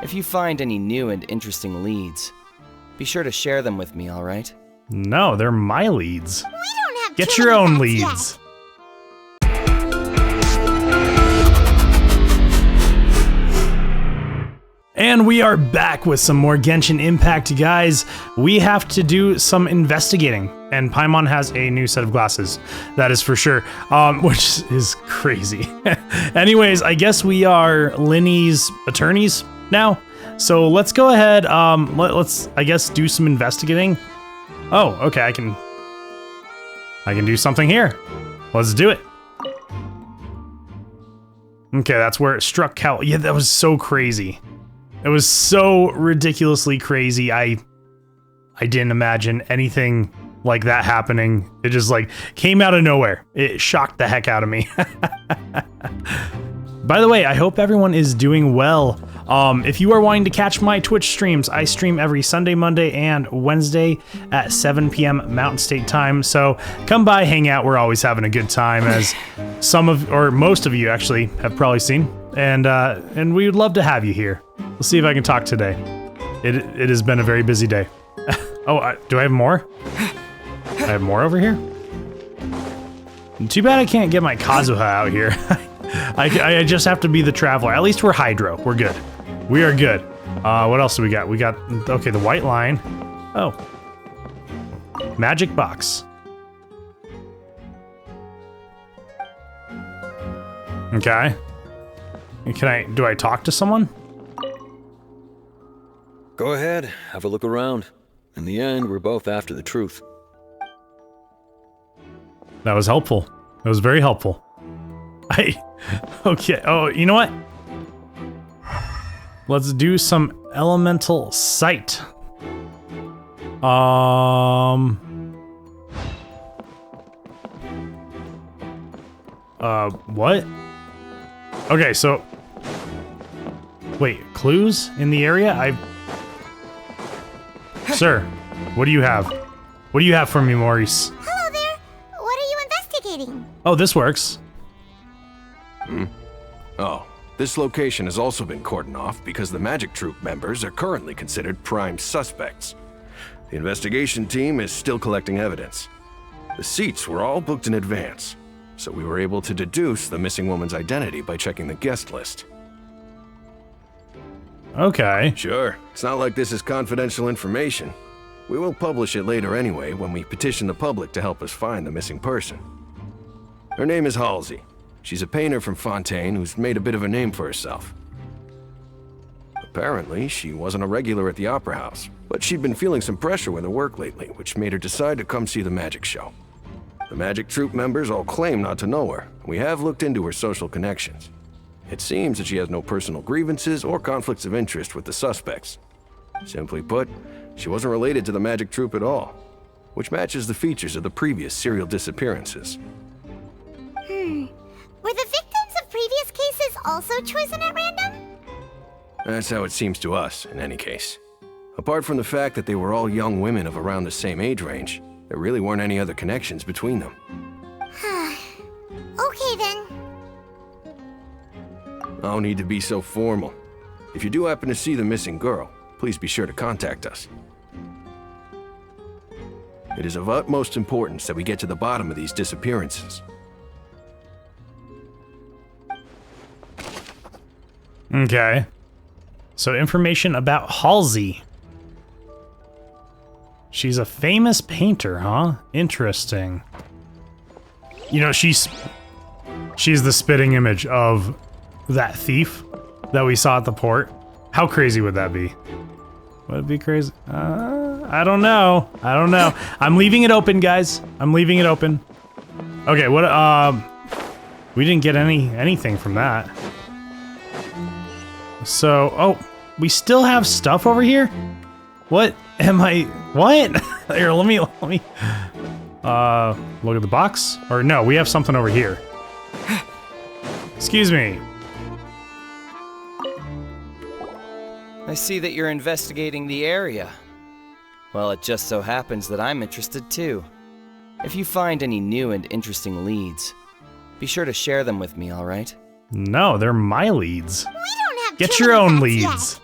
If you find any new and interesting leads, be sure to share them with me, alright? No, they're my leads. We don't have Get too your many own facts leads. yet. And we are back with some more Genshin Impact, guys. We have to do some investigating, and Paimon has a new set of glasses, that is for sure, which is crazy. Anyways, I guess we are Lyney's attorneys now, so let's go ahead, let's, I guess, do some investigating. Oh, okay, I can do something here. Let's do it. Okay, that's where it struck Cal. Yeah, that was so crazy. It was so ridiculously crazy. I didn't imagine anything like that happening. It just like came out of nowhere. It shocked the heck out of me. By the way, I hope everyone is doing well. If you are wanting to catch my Twitch streams, I stream every Sunday, Monday, and Wednesday at 7 p.m. Mountain State Time. So come by, hang out. We're always having a good time, as most of you actually have probably seen. And we would love to have you here. We'll see if I can talk today. It has been a very busy day. Oh, do I have more? I have more over here? Too bad I can't get my Kazuha out here. I just have to be the traveler. At least we're Hydro. We're good. We are good. What else do we got? We got, okay, the white line. Oh. Magic box. Okay. Do I talk to someone? Go ahead, have a look around. In the end, we're both after the truth. That was helpful. That was very helpful. Okay, oh, you know what? Let's do some elemental sight. What? Okay, so... Wait, clues in the area? Sir, what do you have? What do you have for me, Maurice? Hello there. What are you investigating? Oh, this works. Oh, this location has also been cordoned off because the Magic Troop members are currently considered prime suspects. The investigation team is still collecting evidence. The seats were all booked in advance, so we were able to deduce the missing woman's identity by checking the guest list. Okay. Sure, it's not like this is confidential information. We will publish it later anyway when we petition the public to help us find the missing person. Her name is Halsey. She's a painter from Fontaine who's made a bit of a name for herself. Apparently, she wasn't a regular at the Opera House, but she'd been feeling some pressure with her work lately, which made her decide to come see the magic show. The Magic Troop members all claim not to know her. We have looked into her social connections. It seems that she has no personal grievances or conflicts of interest with the suspects. Simply put, she wasn't related to the Magic Troop at all, which matches the features of the previous serial disappearances. Were the victims of previous cases also chosen at random? That's how it seems to us, in any case. Apart from the fact that they were all young women of around the same age range, there really weren't any other connections between them. Okay then. No need to be so formal. If you do happen to see the missing girl, please be sure to contact us. It is of utmost importance that we get to the bottom of these disappearances. Okay. So information about Halsey. She's a famous painter, huh? Interesting. You know, she's the spitting image of that thief that we saw at the port. How crazy would that be? Would it be crazy? I don't know. I don't know. I'm leaving it open, guys. I'm leaving it open. Okay, what, we didn't get anything from that. So, oh, we still have stuff over here? What am I, what? Here, let me, look at the box. Or no, we have something over here. Excuse me. I see that you're investigating the area. Well, it just so happens that I'm interested too. If you find any new and interesting leads, be sure to share them with me, alright? No, they're my leads. We don't have Get too your many own facts leads. yet.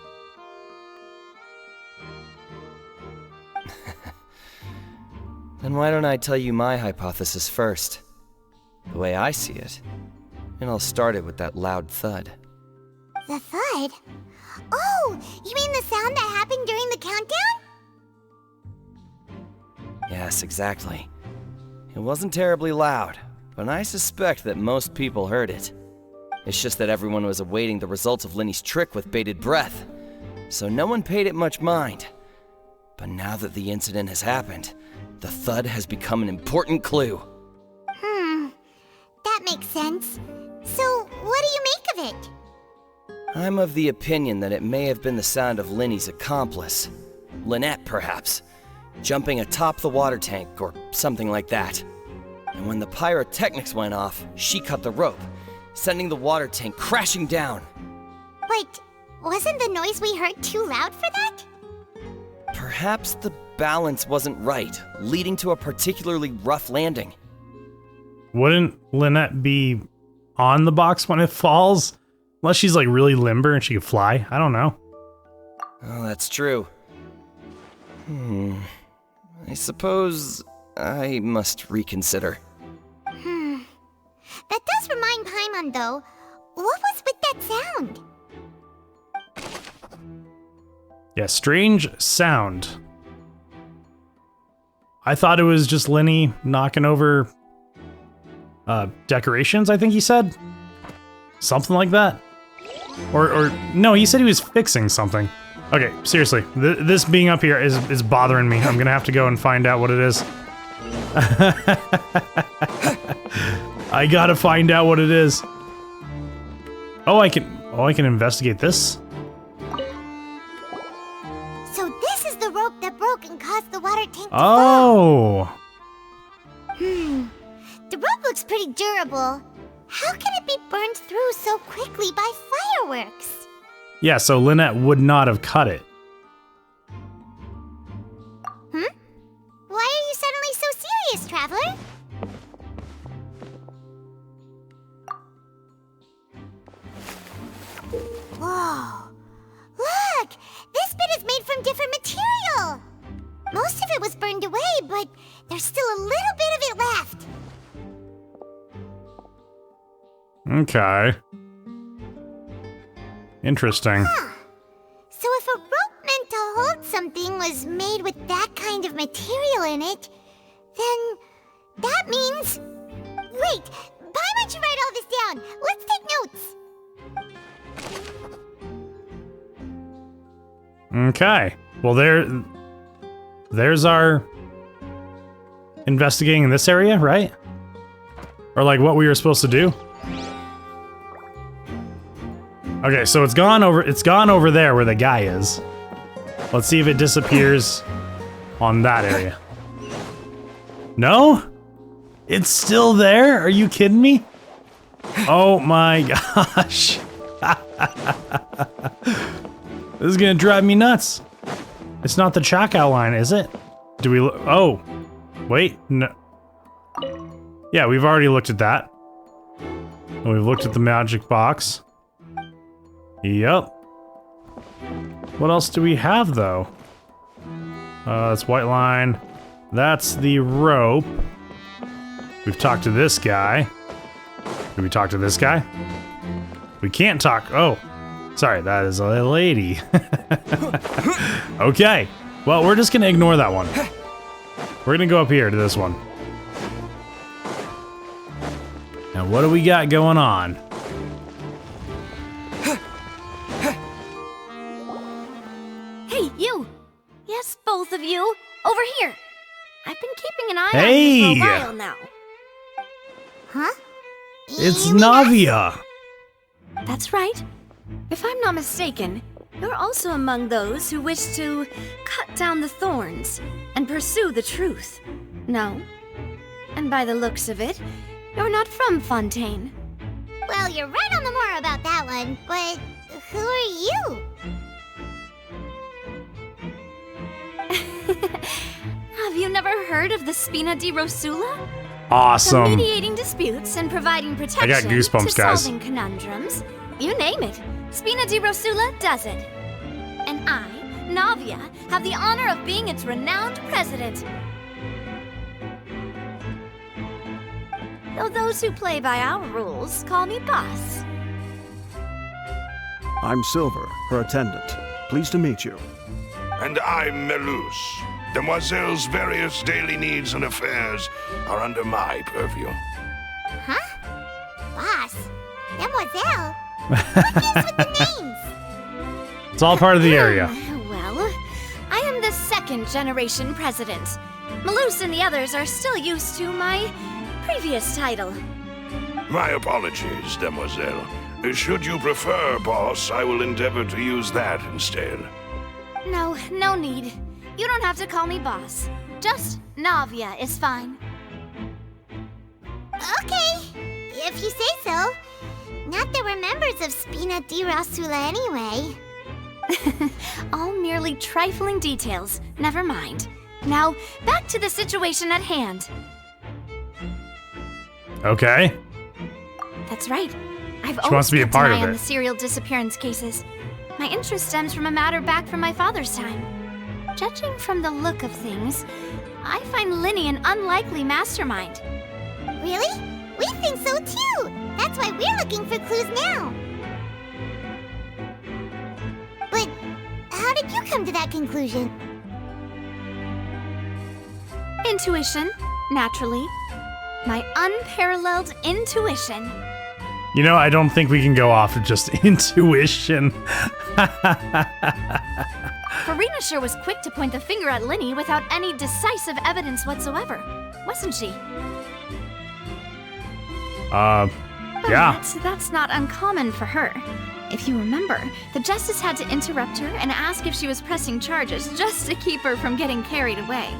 Then why don't I tell you my hypothesis first? The way I see it. And I'll start it with that loud thud. The thud? Oh, you mean the sound that happened during the countdown? Yes, exactly. It wasn't terribly loud, but I suspect that most people heard it. It's just that everyone was awaiting the results of Lyney's trick with bated breath, so no one paid it much mind. But now that the incident has happened, the thud has become an important clue. That makes sense. So, what do you make of it? I'm of the opinion that it may have been the sound of Lyney's accomplice. Lynette, perhaps. Jumping atop the water tank or something like that. And when the pyrotechnics went off, she cut the rope, sending the water tank crashing down. But wasn't the noise we heard too loud for that? Perhaps the balance wasn't right, leading to a particularly rough landing. Wouldn't Lynette be on the box when it falls? Unless she's like really limber and she could fly. I don't know. Oh, that's true. I suppose I must reconsider. That does remind Paimon, though. What was with that sound? Yeah, strange sound. I thought it was just Lyney knocking over decorations, I think he said. Something like that. Or no, he said he was fixing something. Okay, seriously, this being up here is bothering me. I'm gonna have to go and find out what it is. I gotta find out what it is. Oh, I can investigate this. So this is the rope that broke and caused the water tank to Oh. fall. The rope looks pretty durable. How can it be burned through so quickly by fireworks? Yeah, so Lynette would not have cut it. Why are you suddenly so serious, Traveler? Whoa! Look! This bit is made from different material! Most of it was burned away, but there's still a little bit of it left. Okay. Interesting. So if a rope meant to hold something was made with that kind of material in it, then that means... Wait! Why don't you write all this down? Let's take notes! Okay. Well, there's our investigating in this area, right? Or like what we were supposed to do. Okay, so it's gone over there where the guy is. Let's see if it disappears on that area. No? It's still there? Are you kidding me? Oh my gosh. This is gonna drive me nuts. It's not the chalk outline, is it? Do we oh. Wait, no. Yeah, we've already looked at that. And we've looked at the magic box. Yep. What else do we have, though? That's white line. That's the rope. We've talked to this guy. Did we talk to this guy? We can't talk. Oh, sorry, that is a lady. Okay. Well, we're just gonna ignore that one. We're gonna go up here to this one. Now, what do we got going on? Hey, you! Yes, both of you! Over here! I've been keeping an eye Hey! on you for a while now. Huh? It's You mean us? Navia. That's right. If I'm not mistaken, you're also among those who wish to cut down the thorns and pursue the truth. No? And by the looks of it, you're not from Fontaine. Well, you're right on the more about that one, but who are you? Have you never heard of the Spina di Rosula? The Awesome. mediating disputes and providing protection got goosebumps, to guys. solving conundrums. You name it, Spina di Rosula does it. And I, Navia, have the honor of being its renowned president. though those who play by our rules call me boss. I'm Silver, her attendant. Pleased to meet you. And I'm Melus. Demoiselle's various daily needs and affairs are under my purview. Huh? Boss? Demoiselle? What gives with the names? It's all part of the area. Well, I am the second generation president. Melus and the others are still used to my previous title. My apologies, Demoiselle. Should you prefer, boss, I will endeavor to use that instead. No need. You don't have to call me boss. Just Navia is fine. Okay, if you say so. Not that we're members of Spina di Rasula anyway. All merely trifling details. Never mind. Now, back to the situation at hand. Okay. That's right. I've She always wants to be a kept part an of eye on it. the serial disappearance cases. My interest stems from a matter back from my father's time. Judging from the look of things, I find Lyney an unlikely mastermind. Really? We think so too. That's why we're looking for clues now. But how did you come to that conclusion? Intuition, naturally. My unparalleled intuition. You know, I don't think we can go off of just intuition. Farina sure was quick to point the finger at Lyney without any decisive evidence whatsoever, wasn't she? Yeah. That's not uncommon for her. If you remember, the Justice had to interrupt her and ask if she was pressing charges just to keep her from getting carried away.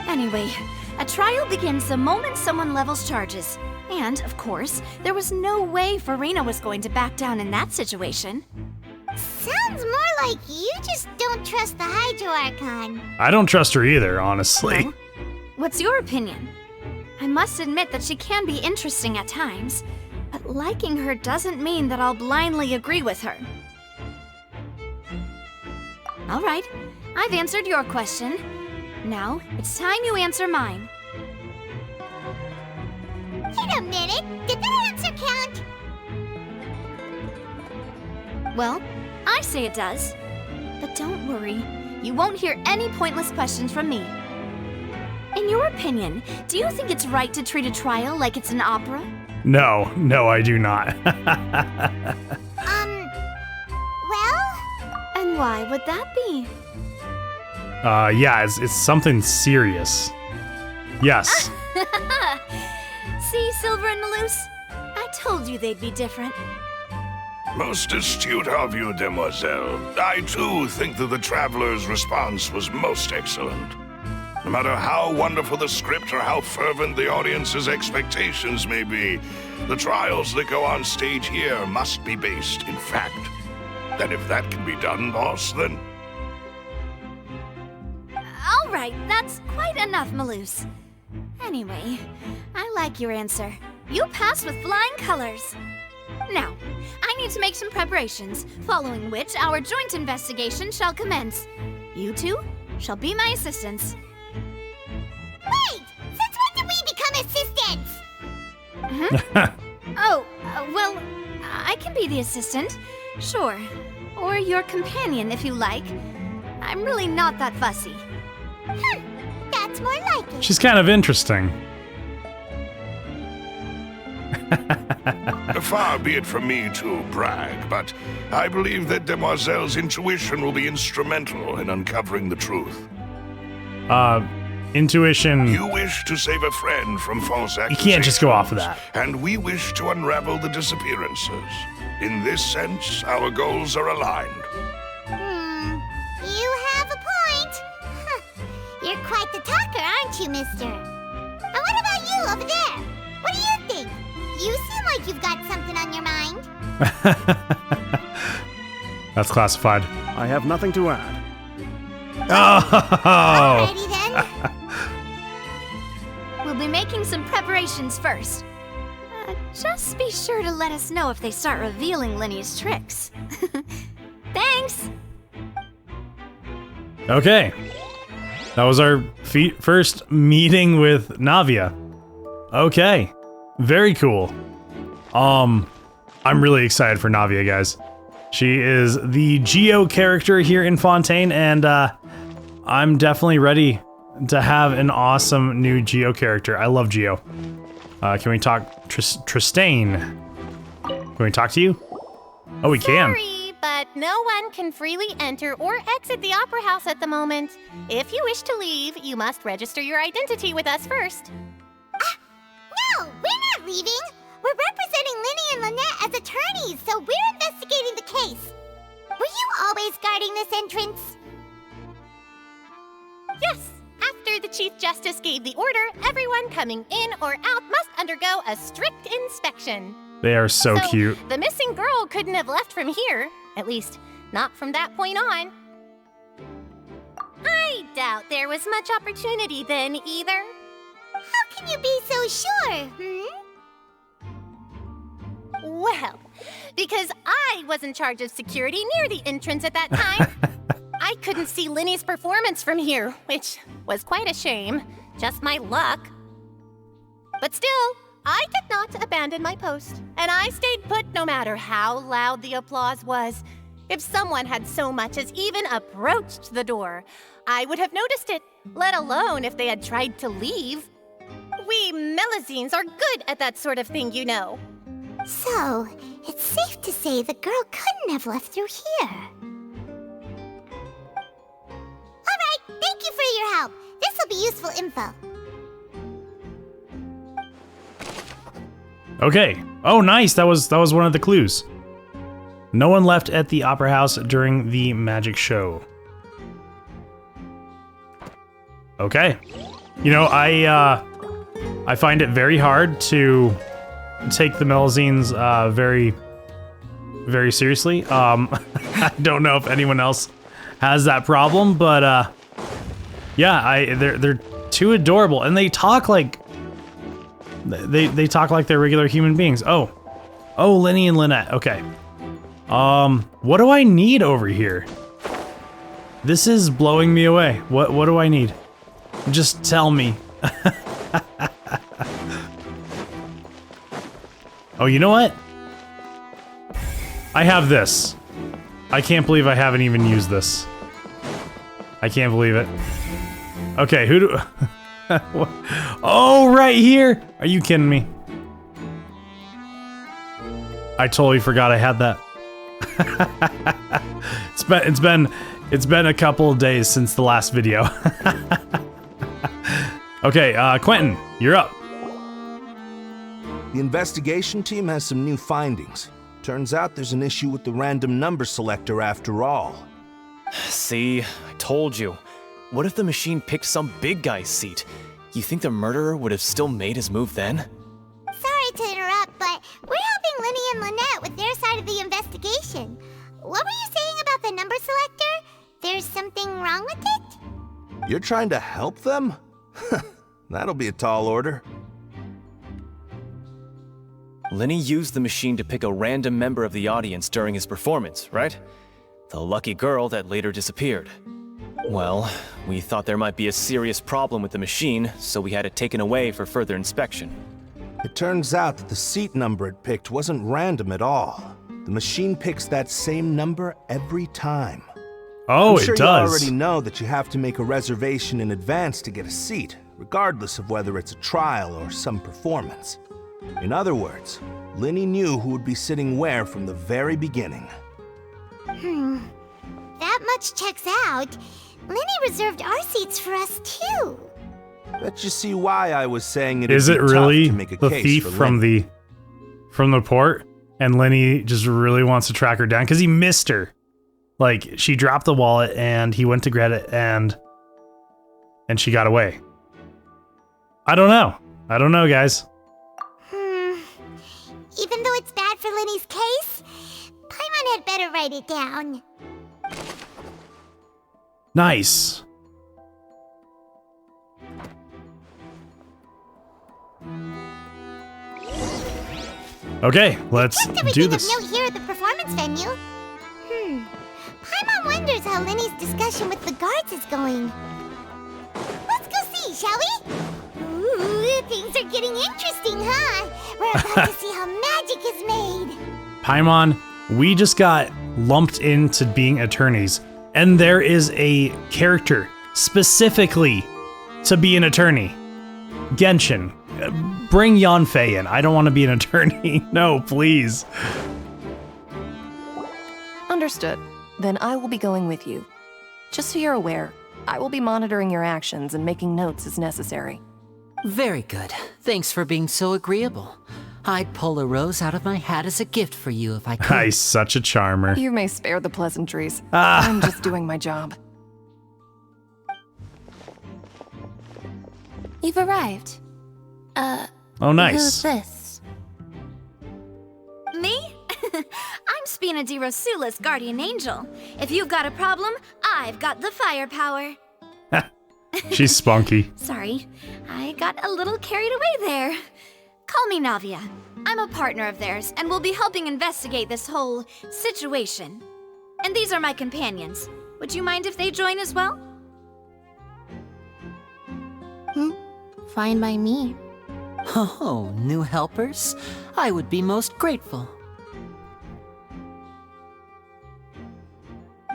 Anyway, a trial begins the moment someone levels charges. And, of course, there was no way Farina was going to back down in that situation. Sounds more like you just don't trust the Hydro Archon. I don't trust her either, honestly. Well, what's your opinion? I must admit that she can be interesting at times, but liking her doesn't mean that I'll blindly agree with her. All right, I've answered your question. Now, it's time you answer mine. Wait a minute, did that answer count? Well, I say it does. But don't worry, you won't hear any pointless questions from me. In your opinion, do you think it's right to treat a trial like it's an opera? No, I do not. Well? And why would that be? Yeah, it's something serious. Yes. See, Silver and Melus? I told you they'd be different. Most astute of you, Demoiselle. I too think that the Traveler's response was most excellent. No matter how wonderful the script or how fervent the audience's expectations may be, the trials that go on stage here must be based in fact. And if that can be done, boss, then... All right, that's quite enough, Melus. Anyway, I like your answer. You passed with flying colors. Now, I need to make some preparations, following which our joint investigation shall commence. You two shall be my assistants. Wait! Since when did we become assistants? Well, I can be the assistant, sure. Or your companion, if you like. I'm really not that fussy. That's more like it. She's kind of interesting. Far be it from me to brag, but I believe that Demoiselle's intuition will be instrumental in uncovering the truth. Intuition. You wish to save a friend from false accusations. You can't just go off of that. And we wish to unravel the disappearances. In this sense, our goals are aligned. You have a point. You're quite the talker, aren't you, mister? And what about you over there? What do you think? You seem like you've got something on your mind. That's classified. I have nothing to add. Oh! Alrighty then. We'll be making some preparations first. Just be sure to let us know if they start revealing Lyney's tricks. Thanks! Okay. That was our first meeting with Navia. Okay. Very cool. I'm really excited for Navia, guys. She is the Geo character here in Fontaine, and I'm definitely ready to have an awesome new Geo character. I love Geo. Can we talk Tristane? Can we talk to you? Oh, we can. Sorry, but no one can freely enter or exit the Opera House at the moment. If you wish to leave, you must register your identity with us first. No, we're not leaving. We're representing Lyney and Lynette as attorneys, so we're investigating the case. Were you always guarding this entrance? Yes. After the Chief Justice gave the order, everyone coming in or out must undergo a strict inspection. They are so cute. The missing girl couldn't have left from here. At least, not from that point on. I doubt there was much opportunity then, either. How can you be so sure, Well, because I was in charge of security near the entrance at that time. I couldn't see Lyney's performance from here, which was quite a shame. Just my luck. But still, I did not abandon my post, and I stayed put no matter how loud the applause was. If someone had so much as even approached the door, I would have noticed it, let alone if they had tried to leave. We Melazines are good at that sort of thing, you know. So, it's safe to say the girl couldn't have left through here. Alright, thank you for your help. This will be useful info. Okay. Oh, nice. That was one of the clues. No one left at the Opera House during the magic show. Okay. You know, I find it very hard to take the Melazines very, very seriously. I don't know if anyone else has that problem, but yeah, they're too adorable, and they talk like they talk like they're regular human beings. Oh, Lyney and Lynette. Okay. What do I need over here? This is blowing me away. What do I need? Just tell me. Oh, you know what? I have this. I can't believe I haven't even used this. I can't believe it. Okay, who do... Oh, right here! Are you kidding me? I totally forgot I had that. It's been a couple of days since the last video. Okay, Quentin, you're up. The investigation team has some new findings. Turns out there's an issue with the random number selector after all. See, I told you. What if the machine picked some big guy's seat? You think the murderer would have still made his move then? Sorry to interrupt, but we're helping Lyney and Lynette with their side of the investigation. What were you saying about the number selector? There's something wrong with it? You're trying to help them? That'll be a tall order. Lyney used the machine to pick a random member of the audience during his performance, right? The lucky girl that later disappeared. Well, we thought there might be a serious problem with the machine, so we had it taken away for further inspection. It turns out that the seat number it picked wasn't random at all. The machine picks that same number every time. Oh, I'm sure it does. You already know that you have to make a reservation in advance to get a seat, regardless of whether it's a trial or some performance. In other words, Lyney knew who would be sitting where from the very beginning. That much checks out. Lyney reserved our seats for us too. Bet you see why I was saying it is it really to make a the case thief for from the port, and Lyney just really wants to track her down because he missed her. Like, she dropped the wallet and he went to grab it and she got away. I don't know, guys. Even though it's bad for Lyney's case, Paimon had better write it down. Nice. Okay, let's do this. Of note here at the performance venue. Paimon wonders how Lyney's discussion with the guards is going. Let's go see, shall we? Ooh, things are getting interesting, huh? We're about to see how magic is made. Paimon, we just got lumped into being attorneys, and there is a character specifically to be an attorney. Genshin, bring Yanfei in. I don't want to be an attorney. No, please. Understood. Then I will be going with you. Just so you're aware, I will be monitoring your actions and making notes as necessary. Very good. Thanks for being so agreeable. I'd pull a rose out of my hat as a gift for you if I could. He's such a charmer. You may spare the pleasantries. I'm just doing my job. You've arrived. Oh, nice. Who's this? Me? I'm Spina di Rosula's guardian angel. If you've got a problem, I've got the firepower. She's spunky. Sorry, I got a little carried away there. Call me Navia. I'm a partner of theirs, and will be helping investigate this whole situation. And these are my companions. Would you mind if they join as well? Fine by me. Oh, new helpers? I would be most grateful.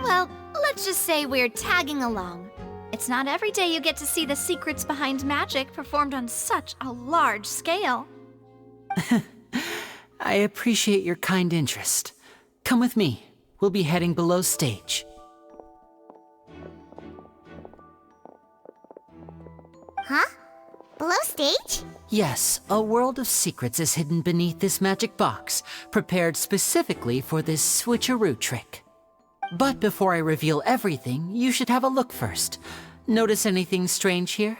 Well, let's just say we're tagging along. It's not every day you get to see the secrets behind magic performed on such a large scale. I appreciate your kind interest. Come with me. We'll be heading below stage. Huh? Below stage? Yes, a world of secrets is hidden beneath this magic box, prepared specifically for this switcheroo trick. But before I reveal everything, you should have a look first. Notice anything strange here?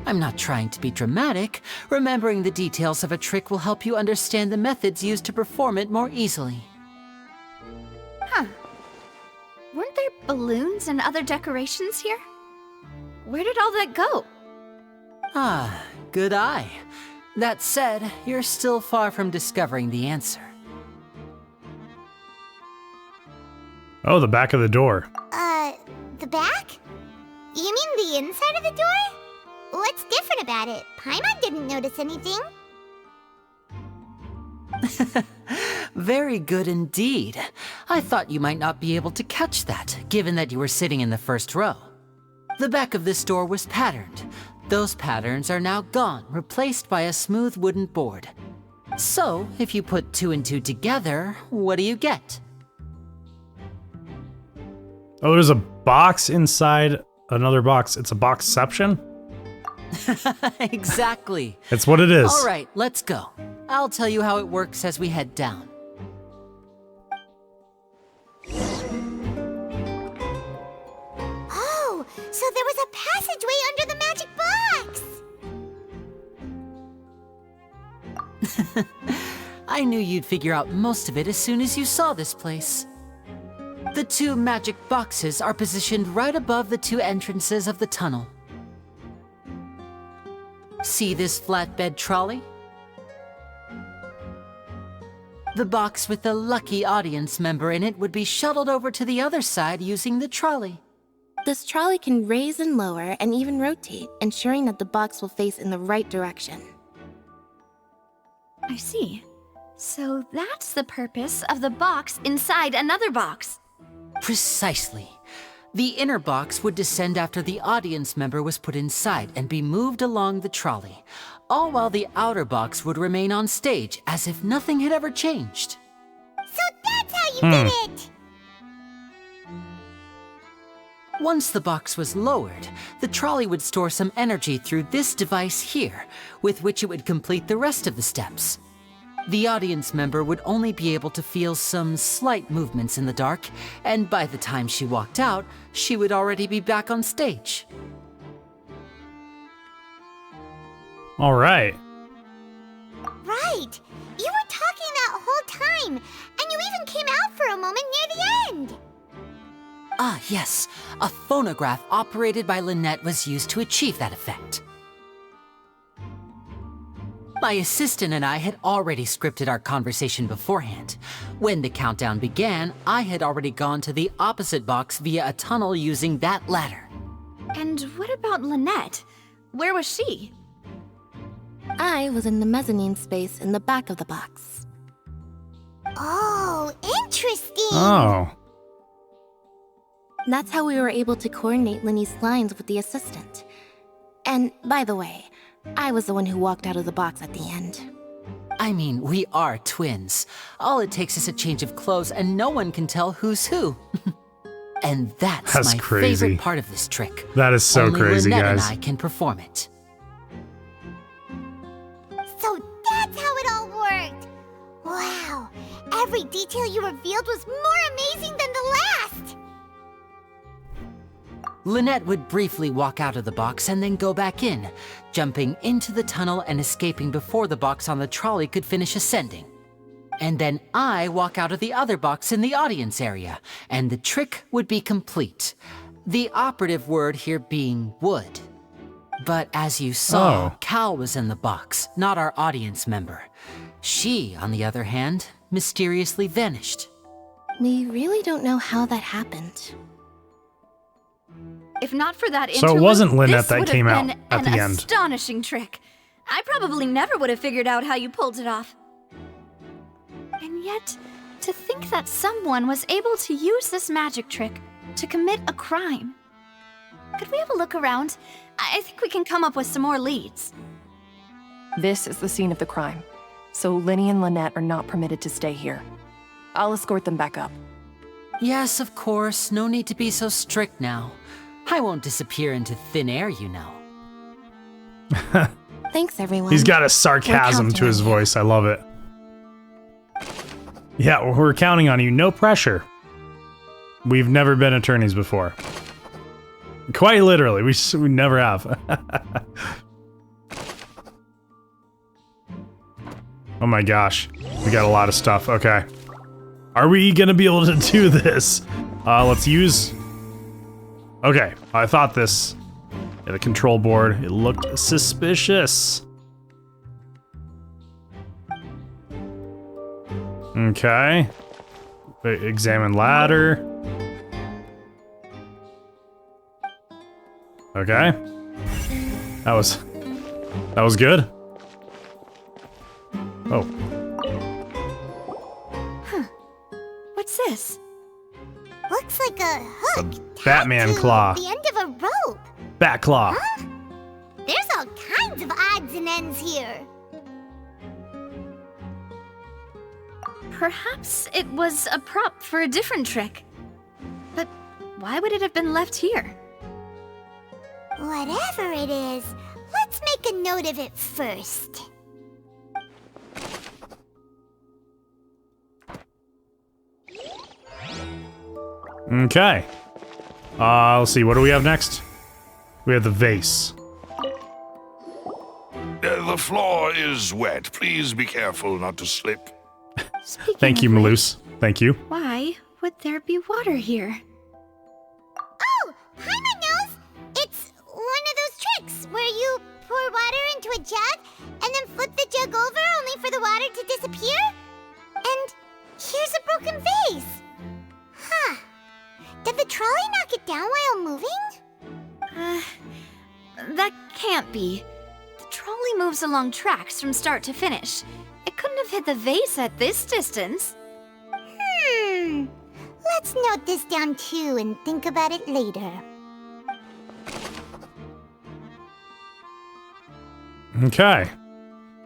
I'm not trying to be dramatic. Remembering the details of a trick will help you understand the methods used to perform it more easily. Huh. Weren't there balloons and other decorations here? Where did all that go? Ah, good eye. That said, you're still far from discovering the answer. Oh, the back of the door. The back? You mean the inside of the door? What's different about it? Paimon didn't notice anything. Very good indeed. I thought you might not be able to catch that, given that you were sitting in the first row. The back of this door was patterned. Those patterns are now gone, replaced by a smooth wooden board. So, if you put 2 and 2 together, what do you get? Oh, there's a box inside another box. It's a boxception? Exactly. It's what it is. All right, let's go. I'll tell you how it works as we head down. Oh, so there was a passageway under the magic box! I knew you'd figure out most of it as soon as you saw this place. The 2 magic boxes are positioned right above the 2 entrances of the tunnel. See this flatbed trolley? The box with the lucky audience member in it would be shuttled over to the other side using the trolley. This trolley can raise and lower and even rotate, ensuring that the box will face in the right direction. I see. So that's the purpose of the box inside another box. Precisely. The inner box would descend after the audience member was put inside and be moved along the trolley, all while the outer box would remain on stage as if nothing had ever changed. So that's how you did it! Once the box was lowered, the trolley would store some energy through this device here, with which it would complete the rest of the steps. The audience member would only be able to feel some slight movements in the dark, and by the time she walked out, she would already be back on stage. All right. Right! You were talking that whole time, and you even came out for a moment near the end! Ah, yes. A phonograph operated by Lynette was used to achieve that effect. My assistant and I had already scripted our conversation beforehand. When the countdown began, I had already gone to the opposite box via a tunnel using that ladder. And what about Lynette? Where was she? I was in the mezzanine space in the back of the box. Oh, interesting. Oh. That's how we were able to coordinate Lyney's lines with the assistant. And by the way, I was the one who walked out of the box at the end. I mean, we are twins. All it takes is a change of clothes and no one can tell who's who. And that's my crazy. favorite part of this trick. That is so Only crazy, Lynette guys. and I can perform it. So that's how it all worked. Wow, every detail you revealed was more amazing than the last. Lynette would briefly walk out of the box and then go back in, jumping into the tunnel and escaping before the box on the trolley could finish ascending. And then I walk out of the other box in the audience area, and the trick would be complete. The operative word here being would. But as you saw, Cal was in the box, not our audience member. She, on the other hand, mysteriously vanished. We really don't know how that happened. If not for that So it interlude, wasn't Lynette this that would came have out been at the an end. astonishing trick. I probably never would have figured out how you pulled it off. And yet, to think that someone was able to use this magic trick to commit a crime. Could we have a look around? I think we can come up with some more leads. This is the scene of the crime, so Lyney and Lynette are not permitted to stay here. I'll escort them back up. Yes, of course. No need to be so strict now. I won't disappear into thin air, you know. Thanks, everyone. He's got a sarcasm to his voice. I love it. Yeah, we're counting on you. No pressure. We've never been attorneys before. Quite literally, we never have. Oh my gosh, we got a lot of stuff. Okay, are we gonna be able to do this? Let's use. Okay, I thought this. Yeah, the control board. It looked suspicious. Okay. Examine ladder. Okay. That was good. Oh. Huh. What's this? Looks like a hook. Batman claw. The end of a rope. Bat claw. Huh? There's all kinds of odds and ends here. Perhaps it was a prop for a different trick. But why would it have been left here? Whatever it is, let's make a note of it first. Okay. Let's see. What do we have next? We have the vase. The floor is wet. Please be careful not to slip. Thank you, Maloose. Thank you. Why would there be water here? Oh, Paimon knows! It's one of those tricks where you pour water into a jug and then flip the jug over only for the water to disappear. And here's a broken vase. Huh. Did the trolley knock it down while moving? That can't be. The trolley moves along tracks from start to finish. It couldn't have hit the vase at this distance. Let's note this down too and think about it later. Okay.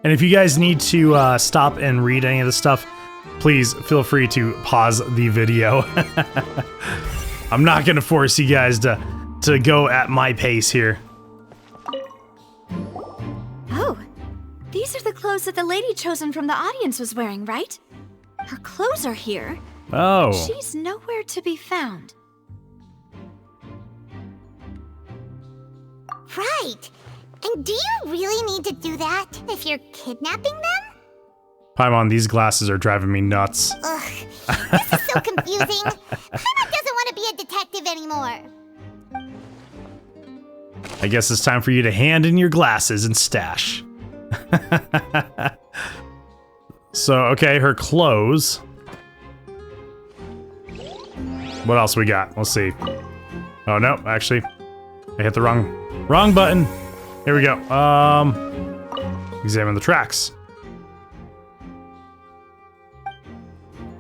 And if you guys need to stop and read any of this stuff, please feel free to pause the video. I'm not going to force you guys to go at my pace here. Oh, these are the clothes that the lady chosen from the audience was wearing, right? Her clothes are here. Oh. She's nowhere to be found. Right. And do you really need to do that if you're kidnapping them? Paimon, these glasses are driving me nuts. Ugh, this is so confusing. Paimon doesn't want to be a detective anymore. I guess it's time for you to hand in your glasses and stash. So, okay, her clothes. What else we got? Let's see. Oh, no, actually, I hit the wrong button. Here we go. Examine the tracks.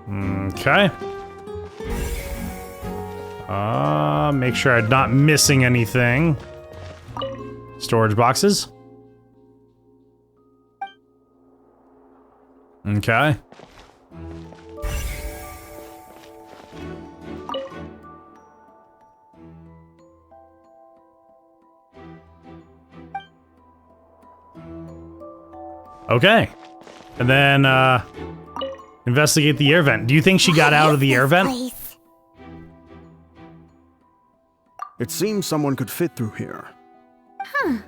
Okay. Make sure I'm not missing anything. Storage boxes. Okay. Okay. And then, investigate the air vent. Do you think she got out of the air vent? It seems someone could fit through here. Huh.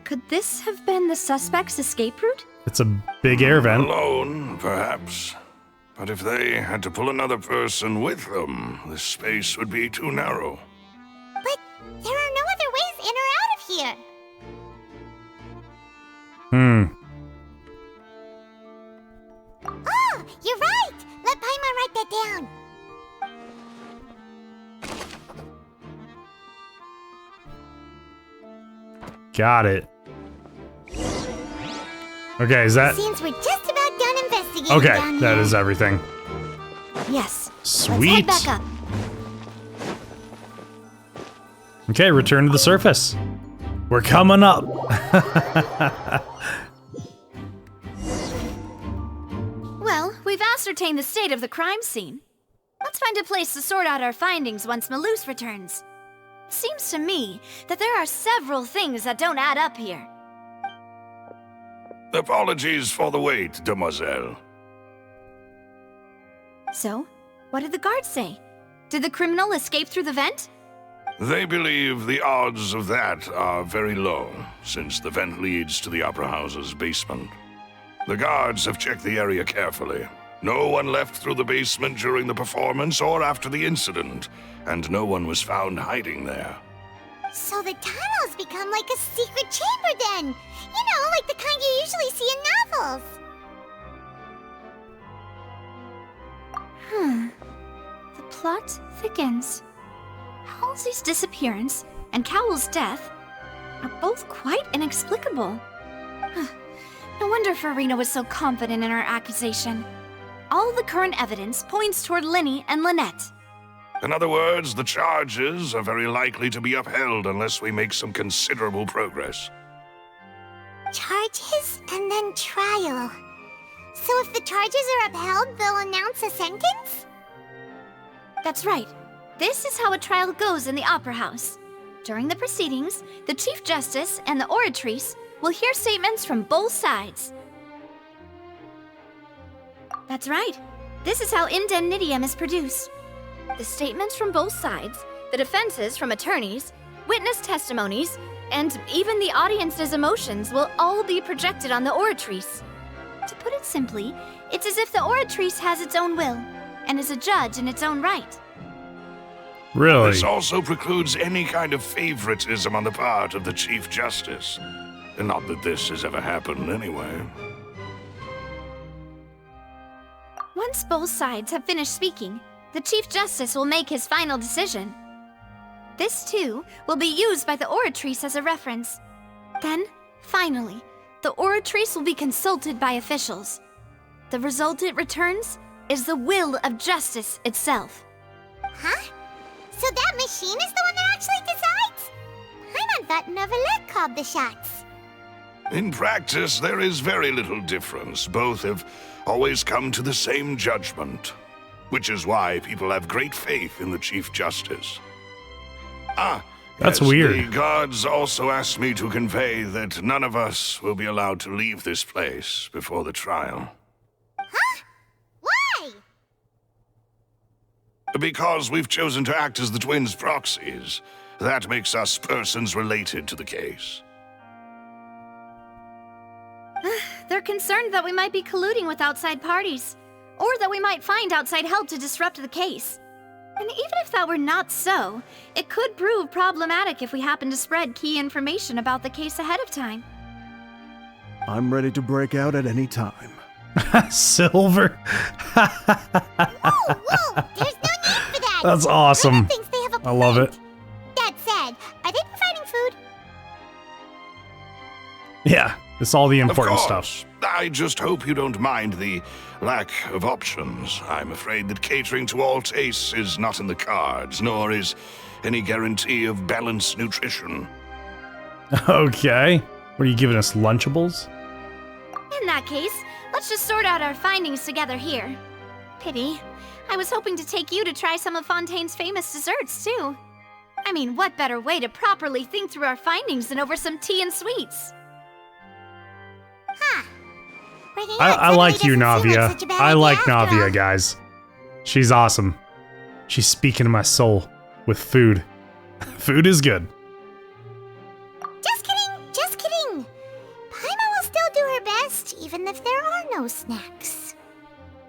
Could this have been the suspect's escape route? It's a big air vent. Alone, perhaps. But if they had to pull another person with them, the space would be too narrow. But there are no other ways in or out of here. Oh, you're right! Let Paimon write that down. Got it. Okay, is that... Seems we're just about done investigating Okay, down that here. is everything. Yes. Sweet. Let's head back up. Okay, return to the surface. We're coming up. Well, we've ascertained the state of the crime scene. Let's find a place to sort out our findings once Malus returns. It seems to me that there are several things that don't add up here. Apologies for the wait, demoiselle. So, what did the guards say? Did the criminal escape through the vent? They believe the odds of that are very low, since the vent leads to the Opera House's basement. The guards have checked the area carefully. No one left through the basement during the performance or after the incident, and no one was found hiding there. So the tunnels become like a secret chamber then! You know, like the kind you usually see in novels! The plot thickens. Halsey's disappearance and Cowell's death are both quite inexplicable. No wonder Farina was so confident in her accusation. All the current evidence points toward Lyney and Lynette. In other words, the charges are very likely to be upheld unless we make some considerable progress. Charges and then trial. So if the charges are upheld, they'll announce a sentence? That's right. This is how a trial goes in the Opera House. During the proceedings, the Chief Justice and the Oratrice will hear statements from both sides. That's right. This is how indemnitium is produced. The statements from both sides, the defenses from attorneys, witness testimonies, and even the audience's emotions will all be projected on the Oratrice. To put it simply, it's as if the Oratrice has its own will, and is a judge in its own right. Really? This also precludes any kind of favoritism on the part of the Chief Justice. And not that this has ever happened anyway. Once both sides have finished speaking, the Chief Justice will make his final decision. This, too, will be used by the Oratrice as a reference. Then, finally, the Oratrice will be consulted by officials. The result it returns is the will of justice itself. Huh? So that machine is the one that actually decides? Paimon thought Neuvillette called the shots. In practice, there is very little difference. Both have always come to the same judgment, which is why people have great faith in the Chief Justice. That's yes, weird. The guards also asked me to convey that none of us will be allowed to leave this place before the trial. Huh? Why? Because we've chosen to act as the twins' proxies. That makes us persons related to the case. They're concerned that we might be colluding with outside parties, or that we might find outside help to disrupt the case. And even if that were not so, it could prove problematic if we happen to spread key information about the case ahead of time. I'm ready to break out at any time. Silver. Whoa, there's no need for that. That's awesome. Lynette thinks they have a I love it. That said, are they providing food? Yeah, it's all the important Of course. stuff. I just hope you don't mind the lack of options. I'm afraid that catering to all tastes is not in the cards, nor is any guarantee of balanced nutrition. Okay. What are you giving us, Lunchables? In that case, let's just sort out our findings together here. Pity. I was hoping to take you to try some of Fontaine's famous desserts, too. I mean, what better way to properly think through our findings than over some tea and sweets? Huh. I like you, Navia. I like Navia, guys. She's awesome. She's speaking to my soul with food. Food is good. Just kidding. Paimon will still do her best, even if there are no snacks.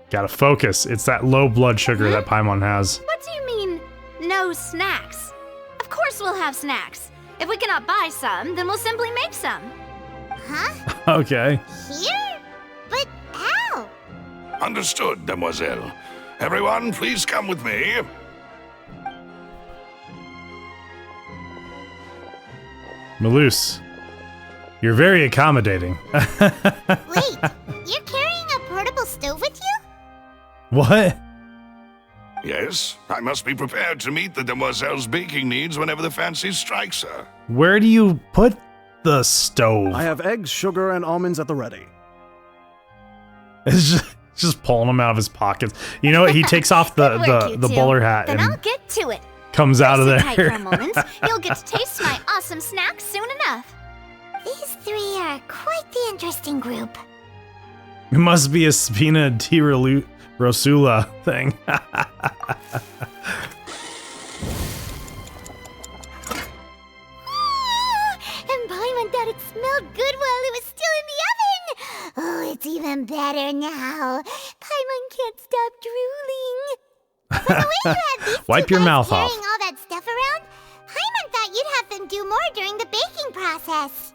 Gotta focus. It's that low blood sugar that Paimon has. What do you mean, no snacks? Of course we'll have snacks. If we cannot buy some, then we'll simply make some. Huh? Okay. Here? But how? Understood, demoiselle. Everyone, please come with me. Maloose, you're very accommodating. Wait, you're carrying a portable stove with you? What? Yes, I must be prepared to meet the demoiselle's baking needs whenever the fancy strikes her. Where do you put the stove? I have eggs, sugar, and almonds at the ready. It's just pulling them out of his pockets. You know what? He takes off the bowler hat Then and I'll get to it. comes out of Sit tight for a there. moment. You'll get to taste my awesome snack soon enough. These three are quite the interesting group. It must be a Spina di Rosula thing. And Paimon thought it smelled good while it was still in the oven. Oh, it's even better now. Paimon can't stop drooling. From the way you had these Wipe two your guys mouth off. carrying all that stuff around, Paimon thought you'd have them do more during the baking process.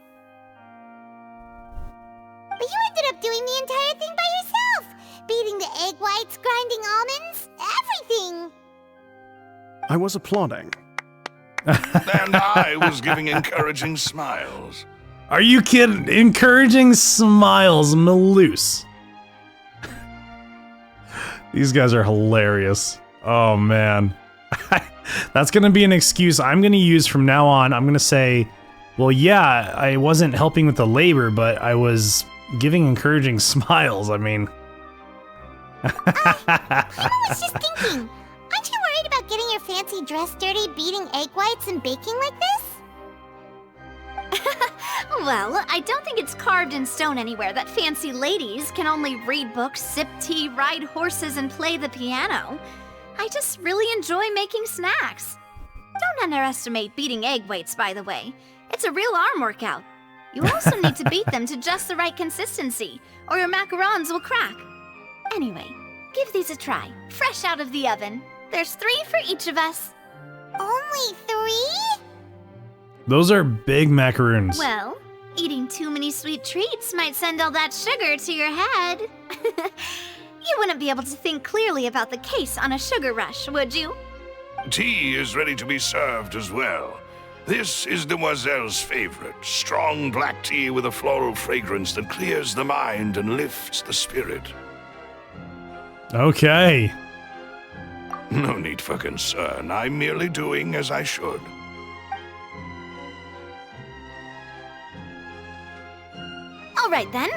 But you ended up doing the entire thing by yourself. Beating the egg whites, grinding almonds, everything. I was applauding. And I was giving encouraging smiles. Are you kidding? Encouraging smiles, Maloose. These guys are hilarious. Oh man. That's gonna be an excuse I'm gonna use from now on. I'm gonna say, well, yeah, I wasn't helping with the labor, but I was giving encouraging smiles. I mean. I was just thinking, aren't you worried about getting your fancy dress dirty beating egg whites and baking like this? Well, I don't think it's carved in stone anywhere that fancy ladies can only read books, sip tea, ride horses, and play the piano. I just really enjoy making snacks. Don't underestimate beating egg whites, by the way. It's a real arm workout. You also need to beat them to just the right consistency, or your macarons will crack. Anyway, give these a try, fresh out of the oven. There's 3 for each of us. Only 3? Those are big macaroons. Well, eating too many sweet treats might send all that sugar to your head. You wouldn't be able to think clearly about the case on a sugar rush, would you? Tea is ready to be served as well. This is Demoiselle's favorite, strong black tea with a floral fragrance that clears the mind and lifts the spirit. Okay. No need for concern. I'm merely doing as I should. All right then.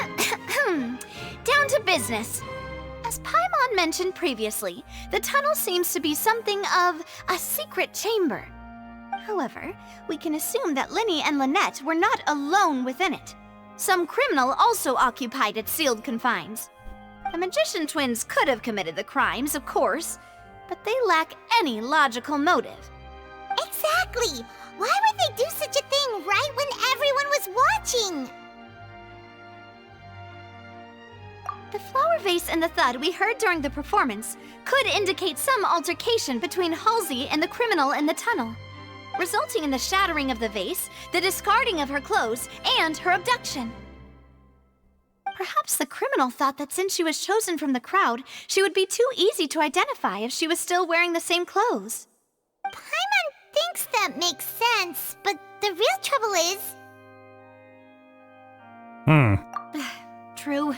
Down to business. As Paimon mentioned previously, the tunnel seems to be something of a secret chamber. However, we can assume that Lyney and Lynette were not alone within it. Some criminal also occupied its sealed confines. The magician twins could have committed the crimes, of course, but they lack any logical motive. Exactly! Why would they do such a thing right when everyone was watching? The flower vase and the thud we heard during the performance could indicate some altercation between Halsey and the criminal in the tunnel, resulting in the shattering of the vase, the discarding of her clothes, and her abduction. Perhaps the criminal thought that since she was chosen from the crowd, she would be too easy to identify if she was still wearing the same clothes. Paimon thinks that makes sense, but the real trouble is... True.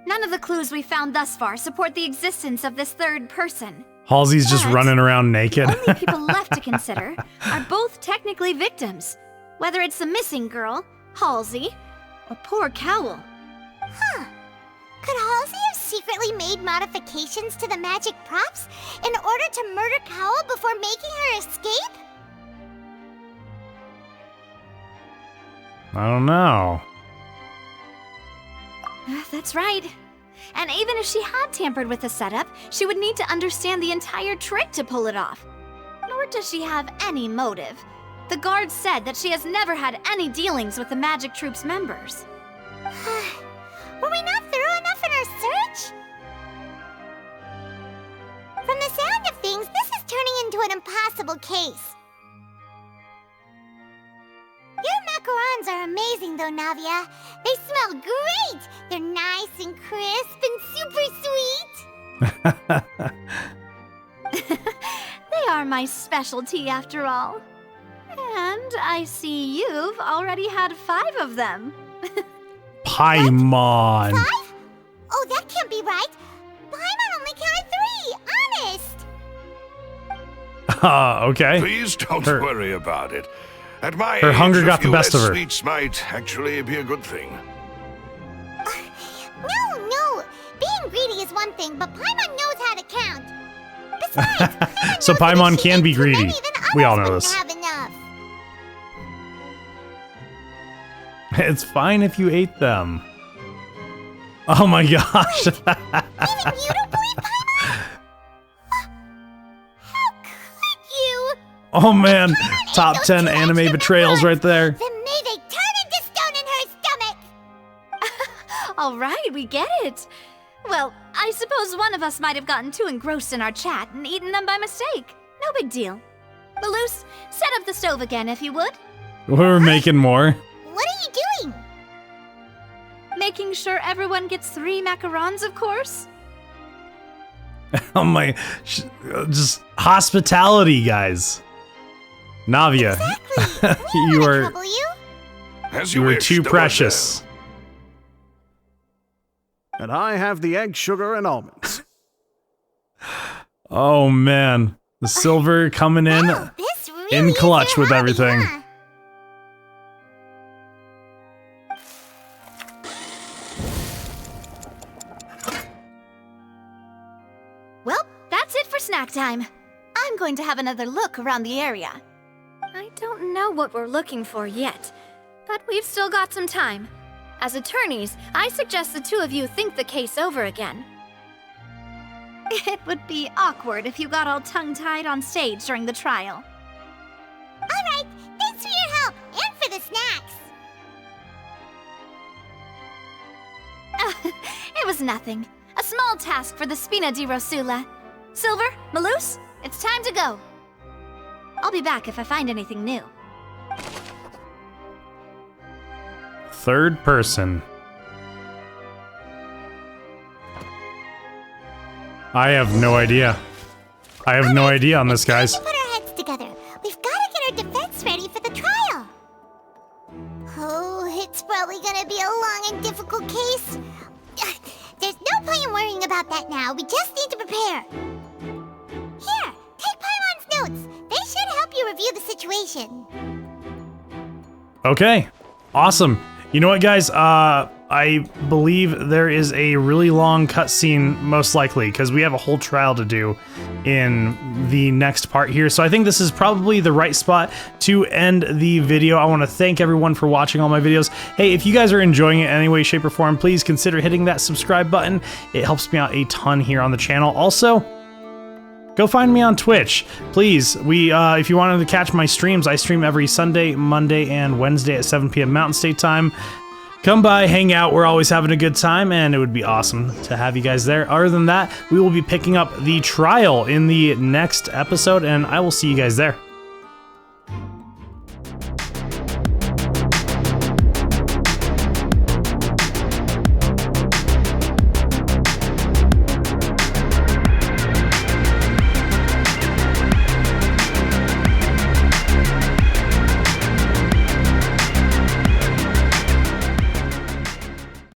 None of the clues we found thus far support the existence of this third person. Halsey's just running around naked. The only people left to consider are both technically victims, whether it's the missing girl, Halsey, or poor Cowl. Huh. Could Halsey have secretly made modifications to the magic props in order to murder Cowl before making her escape? I don't know. That's right. And even if she had tampered with the setup, she would need to understand the entire trick to pull it off. Nor does she have any motive. The guard said that she has never had any dealings with the Magic Troop's members. Were we not thorough enough in our search? From the sound of things, this is turning into an impossible case. Your macarons are amazing though, Navia. They smell great! They're nice and crisp and super sweet! They are my specialty after all. And I see you've already had 5 of them. Paimon. 5? Oh, that can't be right. Paimon only counted 3, honest. Okay. Please don't worry about it. At my her age, hunger a got the few best of less her. sweets might actually be a good thing. No. Being greedy is one thing, but Paimon knows how to count. Besides, So Paimon can be greedy. We all know this. have enough. It's fine if you ate them. Oh my gosh. Even you don't believe Paimon? How could you? Oh man, top 10 anime betrayals right there. Then may they turn into stone in her stomach. All right, we get it. Well, I suppose one of us might have gotten too engrossed in our chat and eaten them by mistake. No big deal. Maloose, set up the stove again if you would. We're making more. What are you doing? Making sure everyone gets 3 macarons, of course. Oh my, just hospitality, guys. Navia, Exactly. you are As you were wish, too Demoiselle. precious. And I have the egg, sugar, and almonds. Oh man, the silver coming in This really in is clutch your with hobby, everything. huh? Well, that's it for snack time. I'm going to have another look around the area. I don't know what we're looking for yet, but we've still got some time. As attorneys, I suggest the 2 of you think the case over again. It would be awkward if you got all tongue-tied on stage during the trial. All right, thanks for your help and for the snacks. It was nothing. A small task for the Spina di Rosula. Silver, Maloose, it's time to go. I'll be back if I find anything new. Third person. I have no idea. I have no idea on this, guys. Put our heads together. We've got to get our defense ready for the trial. Oh, it's probably gonna be a long and difficult case. There's no point in worrying about that now. We just need to prepare. Here, take Paimon's notes. They should help you review the situation. Okay, awesome. You know what, guys? I believe there is a really long cutscene, most likely, because we have a whole trial to do in the next part here. So I think this is probably the right spot to end the video. I want to thank everyone for watching all my videos. Hey, if you guys are enjoying it in any way, shape, or form, please consider hitting that subscribe button. It helps me out a ton here on the channel. Also, go find me on Twitch, please. If you wanted to catch my streams, I stream every Sunday, Monday, and Wednesday at 7 p.m. Mountain State Time. Come by, hang out. We're always having a good time, and it would be awesome to have you guys there. Other than that, we will be picking up the trial in the next episode, and I will see you guys there.